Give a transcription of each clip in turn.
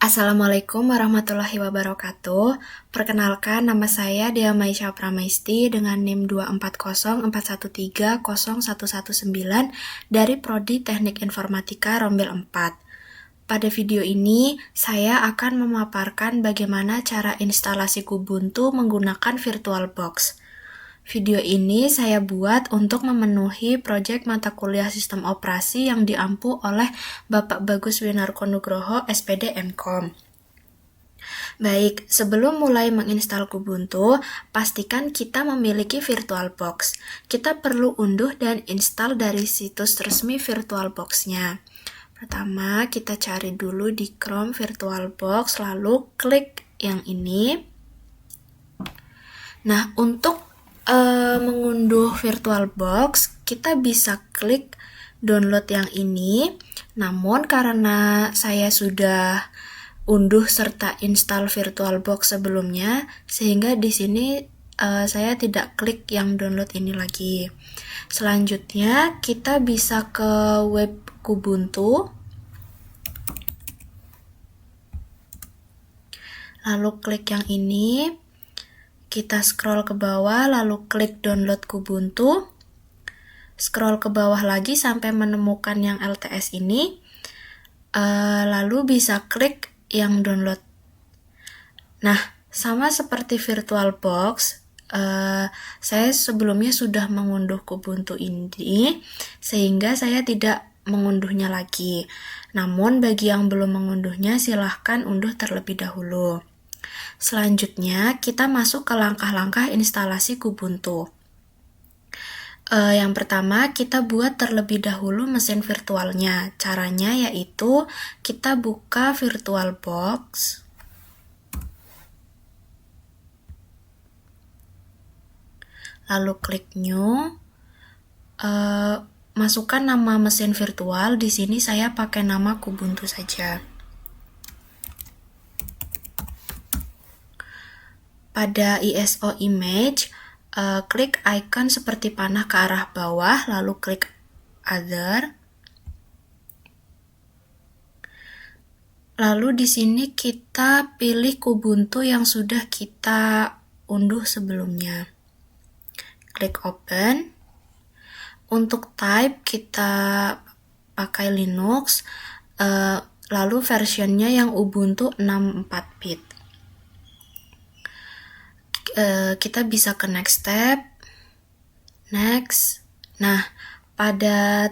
Assalamualaikum warahmatullahi wabarakatuh. Perkenalkan, nama saya Dea Maisha Pramaisti dengan NIM 24041301119 dari Prodi Teknik Informatika Rombel 4. Pada video ini, saya akan memaparkan bagaimana cara instalasi Kubuntu menggunakan VirtualBox. Video ini saya buat untuk memenuhi proyek mata kuliah sistem operasi yang diampu oleh Bapak Bagus Winarko Nugroho, SPD MKom. Baik, sebelum mulai menginstal Kubuntu, pastikan kita memiliki VirtualBox. Kita perlu unduh dan install dari situs resmi VirtualBox-nya. Pertama, kita cari dulu di Chrome VirtualBox, lalu klik yang ini. Nah, untuk mengunduh VirtualBox, kita bisa klik download yang ini. Namun karena saya sudah unduh serta install VirtualBox sebelumnya, sehingga di sini saya tidak klik yang download ini lagi. Selanjutnya, kita bisa ke web Kubuntu. Lalu klik yang ini. Kita scroll ke bawah, lalu klik download Kubuntu. Scroll ke bawah lagi sampai menemukan yang LTS ini. Lalu bisa klik yang download. Nah, sama seperti VirtualBox, saya sebelumnya sudah mengunduh Kubuntu ini, sehingga saya tidak mengunduhnya lagi. Namun, bagi yang belum mengunduhnya, silahkan unduh terlebih dahulu. Selanjutnya, kita masuk ke langkah-langkah instalasi Kubuntu. Yang pertama, kita buat terlebih dahulu mesin virtualnya. Caranya yaitu kita buka VirtualBox. Lalu klik New. Masukkan nama mesin virtual. Di sini saya pakai nama Kubuntu saja. Pada ISO image, klik icon seperti panah ke arah bawah, lalu klik Other. Lalu di sini kita pilih Kubuntu yang sudah kita unduh sebelumnya. Klik Open. Untuk type kita pakai Linux, lalu versionnya yang Ubuntu 64-bit. Kita bisa ke next step. Next. Nah, pada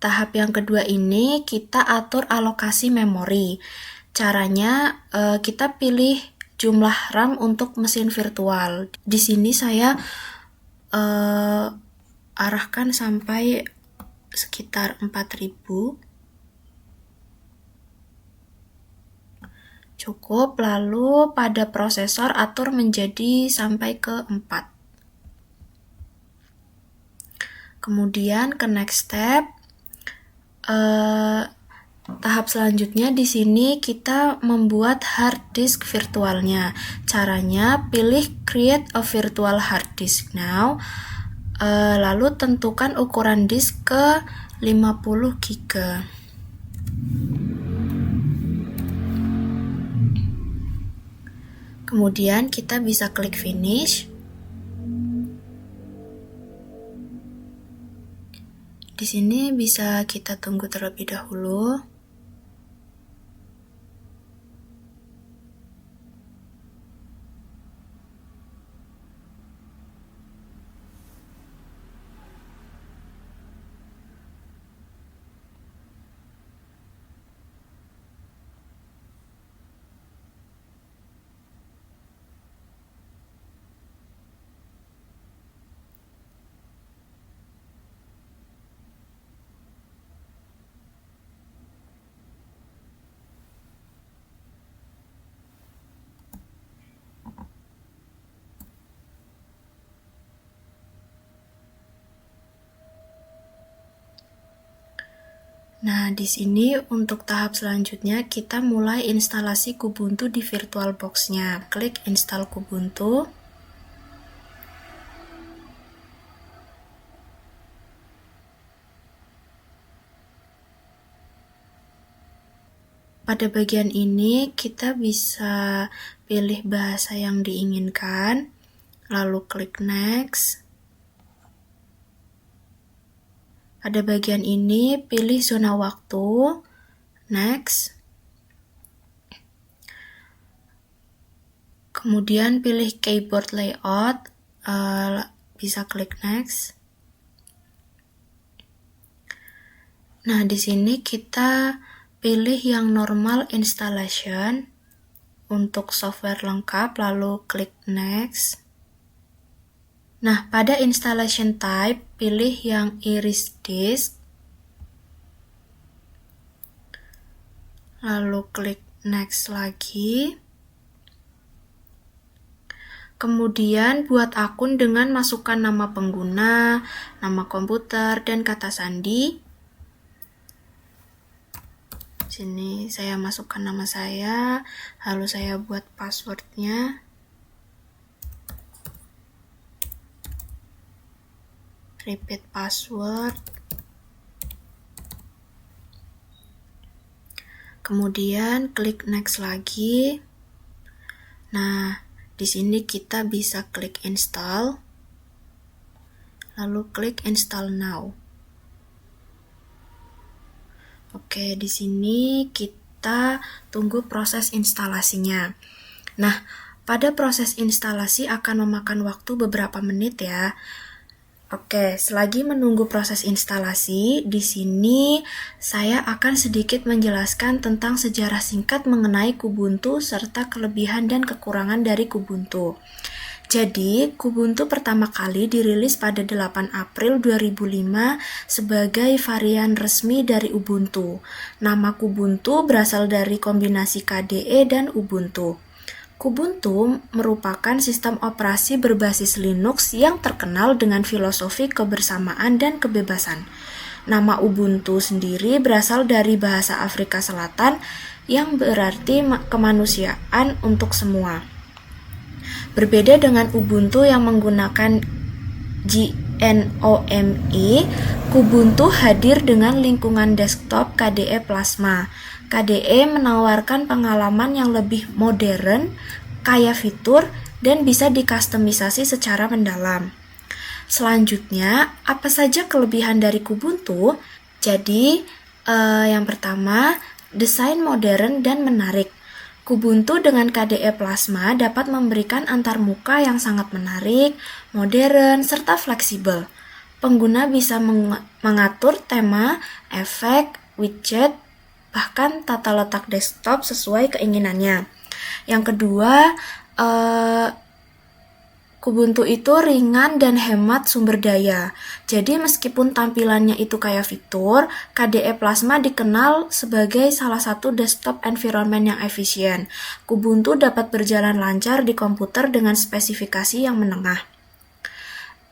tahap yang kedua ini kita atur alokasi memori. Caranya kita pilih jumlah RAM untuk mesin virtual. Di sini saya arahkan sampai sekitar 4000. Cukup, lalu pada prosesor atur menjadi sampai ke 4. Kemudian ke next step. Tahap selanjutnya di sini kita membuat hard disk virtualnya. Caranya pilih create a virtual hard disk now. Lalu tentukan ukuran disk ke 50 GB. Kemudian kita bisa klik finish. Di sini bisa kita tunggu terlebih dahulu. Nah, di sini untuk tahap selanjutnya kita mulai instalasi Kubuntu di VirtualBox-nya. Klik install Kubuntu. Pada bagian ini kita bisa pilih bahasa yang diinginkan, lalu klik next. Pada bagian ini pilih zona waktu, next. Kemudian pilih keyboard layout, bisa klik next. Nah, di sini kita pilih yang normal installation untuk software lengkap, lalu klik next. Nah, pada installation type, pilih yang Iris Disk, lalu klik next lagi. Kemudian buat akun dengan masukkan nama pengguna, nama komputer, dan kata sandi. Sini saya masukkan nama saya, lalu saya buat passwordnya. Repeat password. Kemudian klik next lagi. Nah, di sini kita bisa klik install, lalu klik install now. Oke, di sini kita tunggu proses instalasinya. Nah, pada proses instalasi akan memakan waktu beberapa menit ya. Oke, selagi menunggu proses instalasi, di sini saya akan sedikit menjelaskan tentang sejarah singkat mengenai Kubuntu serta kelebihan dan kekurangan dari Kubuntu. Jadi, Kubuntu pertama kali dirilis pada 8 April 2005 sebagai varian resmi dari Ubuntu. Nama Kubuntu berasal dari kombinasi KDE dan Ubuntu. Kubuntu merupakan sistem operasi berbasis Linux yang terkenal dengan filosofi kebersamaan dan kebebasan. Nama Ubuntu sendiri berasal dari bahasa Afrika Selatan yang berarti kemanusiaan untuk semua. Berbeda dengan Ubuntu yang menggunakan GNOME, Kubuntu hadir dengan lingkungan desktop KDE Plasma. KDE menawarkan pengalaman yang lebih modern, kaya fitur, dan bisa dikustomisasi secara mendalam. Selanjutnya, apa saja kelebihan dari Kubuntu? Jadi, yang pertama, desain modern dan menarik. Kubuntu dengan KDE Plasma dapat memberikan antarmuka yang sangat menarik, modern, serta fleksibel. Pengguna bisa mengatur tema, efek, widget, bahkan tata letak desktop sesuai keinginannya. Yang kedua, Kubuntu itu ringan dan hemat sumber daya. Jadi meskipun tampilannya itu kayak fitur, KDE Plasma dikenal sebagai salah satu desktop environment yang efisien. Kubuntu dapat berjalan lancar di komputer dengan spesifikasi yang menengah.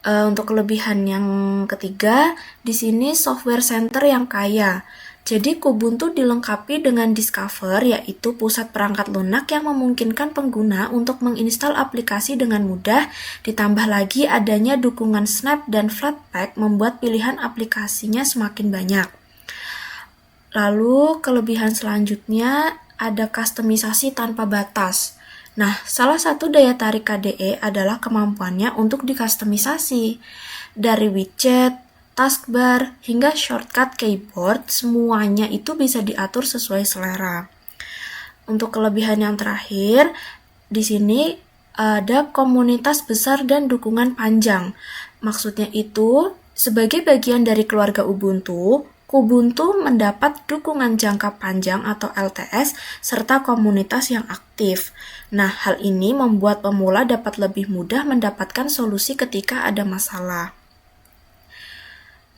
Untuk kelebihan yang ketiga, di sini software center yang kaya. Jadi Kubuntu dilengkapi dengan Discover, yaitu pusat perangkat lunak yang memungkinkan pengguna untuk menginstal aplikasi dengan mudah, ditambah lagi adanya dukungan Snap dan Flatpak membuat pilihan aplikasinya semakin banyak. Lalu kelebihan selanjutnya ada kustomisasi tanpa batas. Nah, salah satu daya tarik KDE adalah kemampuannya untuk dikustomisasi. Dari widget, taskbar, hingga shortcut keyboard, semuanya itu bisa diatur sesuai selera. Untuk kelebihan yang terakhir, di sini ada komunitas besar dan dukungan panjang. Maksudnya itu, sebagai bagian dari keluarga Ubuntu, Kubuntu mendapat dukungan jangka panjang atau LTS serta komunitas yang aktif. Nah, hal ini membuat pemula dapat lebih mudah mendapatkan solusi ketika ada masalah.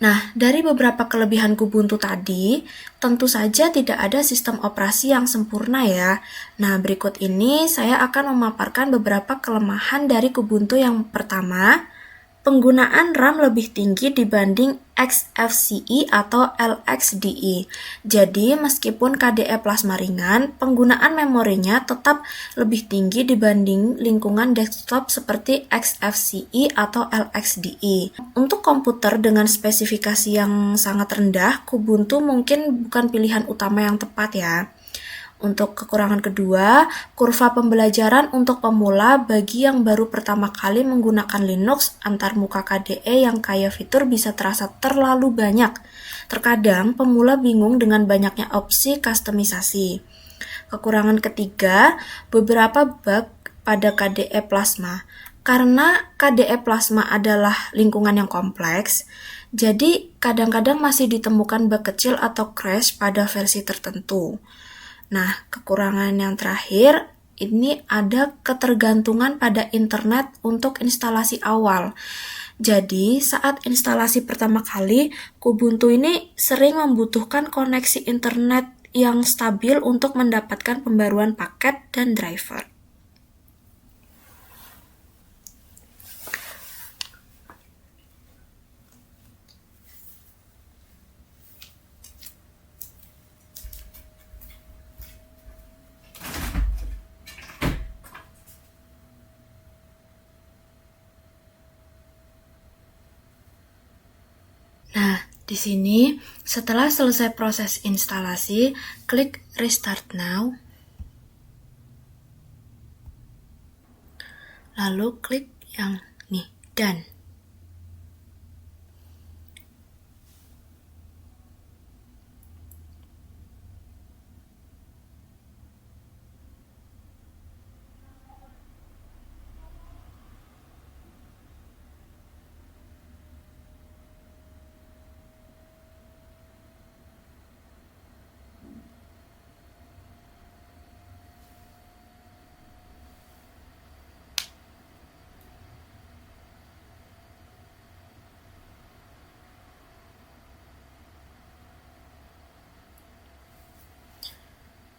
Nah, dari beberapa kelebihan Kubuntu tadi, tentu saja tidak ada sistem operasi yang sempurna ya. Nah, berikut ini saya akan memaparkan beberapa kelemahan dari Kubuntu. Yang pertama, penggunaan RAM lebih tinggi dibanding XFCE atau LXDE. Jadi, meskipun KDE Plasma ringan, penggunaan memorinya tetap lebih tinggi dibanding lingkungan desktop seperti XFCE atau LXDE. Untuk komputer dengan spesifikasi yang sangat rendah, Kubuntu mungkin bukan pilihan utama yang tepat ya. Untuk kekurangan kedua, kurva pembelajaran untuk pemula bagi yang baru pertama kali menggunakan Linux antarmuka KDE yang kaya fitur bisa terasa terlalu banyak. Terkadang pemula bingung dengan banyaknya opsi kustomisasi. Kekurangan ketiga, beberapa bug pada KDE Plasma. Karena KDE Plasma adalah lingkungan yang kompleks, jadi kadang-kadang masih ditemukan bug kecil atau crash pada versi tertentu. Nah, kekurangan yang terakhir, ini ada ketergantungan pada internet untuk instalasi awal. Jadi, saat instalasi pertama kali, Kubuntu ini sering membutuhkan koneksi internet yang stabil untuk mendapatkan pembaruan paket dan driver. Nah, di sini setelah selesai proses instalasi, klik Restart Now. Lalu klik yang nih, Done.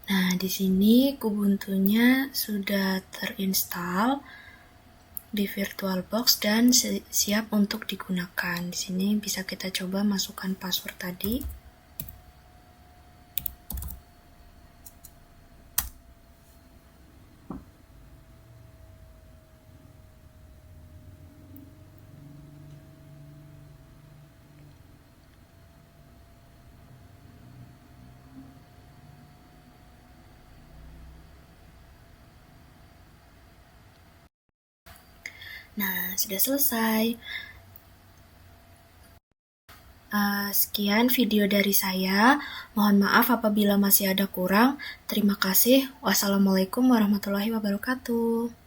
Nah, di sini Kubuntunya sudah terinstall di VirtualBox dan siap untuk digunakan. Di sini bisa kita coba masukkan password tadi. Nah, sudah selesai. Sekian video dari saya. Mohon maaf apabila masih ada kurang. Terima kasih. Wassalamualaikum warahmatullahi wabarakatuh.